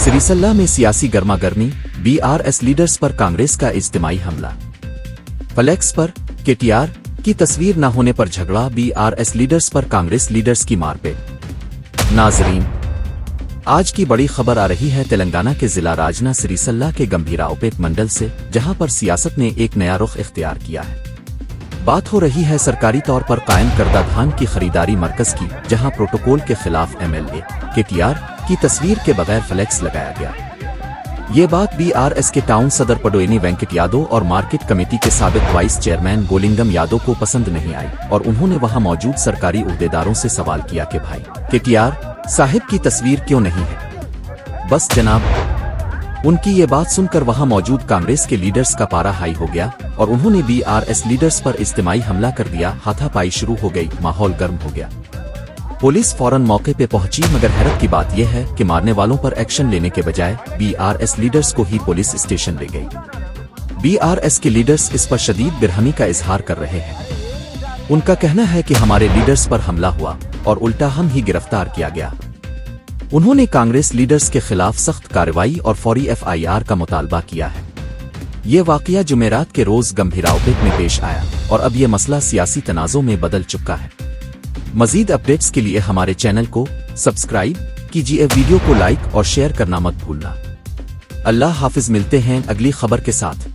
سریسلہ میں سیاسی گرما گرمی، بی آر ایس لیڈرز پر کانگریس کا اجتماعی حملہ۔ فلیکس پر کے ٹی آر کی تصویر نہ ہونے پر جھگڑا، بی آر ایس لیڈرز پر کانگریس لیڈرز کی مار پیٹ۔ ناظرین، آج کی بڑی خبر آ رہی ہے تلنگانہ کے ضلع راجنا سریسلہ کے گمبھیرا اوپیک منڈل سے، جہاں پر سیاست نے ایک نیا رخ اختیار کیا ہے۔ بات ہو رہی ہے سرکاری طور پر قائم کردہ دھان کی خریداری مرکز کی، جہاں پروٹوکول کے خلاف ایم ایل اے کے ٹی آر کی تصویر کے بغیر فلیکس لگایا گیا۔ یہ بات بی آر ایس کے ٹاؤن صدر پڈوینی وینکٹ یادو اور مارکیٹ کمیٹی کے سابق وائس چیئرمین گولنگم یادو کو پسند نہیں آئی، اور انہوں نے وہاں موجود سرکاری عہدیداروں سے سوال کیا کہ بھائی کے ٹی آر صاحب کی تصویر کیوں نہیں ہے؟ بس جناب، ان کی یہ بات سن کر وہاں موجود کانگریس کے لیڈرز کا پارا ہائی ہو گیا اور انہوں نے بی آر ایس لیڈرز پر اجتماعی حملہ کر دیا۔ ہاتھا پائی شروع ہو گئی، ماحول گرم ہو گیا۔ پولیس فوراً موقع پہ پہنچی، مگر حیرت کی بات یہ ہے کہ مارنے والوں پر ایکشن لینے کے بجائے بی آر ایس لیڈرز کو ہی پولیس اسٹیشن لے گئی۔ بی آر ایس کے لیڈرز اس پر شدید برہمی کا اظہار کر رہے ہیں۔ ان کا کہنا ہے کہ ہمارے لیڈرز پر حملہ ہوا اور الٹا ہم ہی گرفتار کیا گیا۔ انہوں نے کانگریس لیڈرز کے خلاف سخت کارروائی اور فوری ایف آئی آر کا مطالبہ کیا ہے۔ یہ واقعہ جمعرات کے روز گمبھیرا اوپیک میں پیش آیا اور اب یہ مسئلہ سیاسی تنازع میں بدل چکا ہے۔ مزید اپڈیٹس کے لیے ہمارے چینل کو سبسکرائب کیجیے، ویڈیو کو لائک اور شیئر کرنا مت بھولنا۔ اللہ حافظ، ملتے ہیں اگلی خبر کے ساتھ۔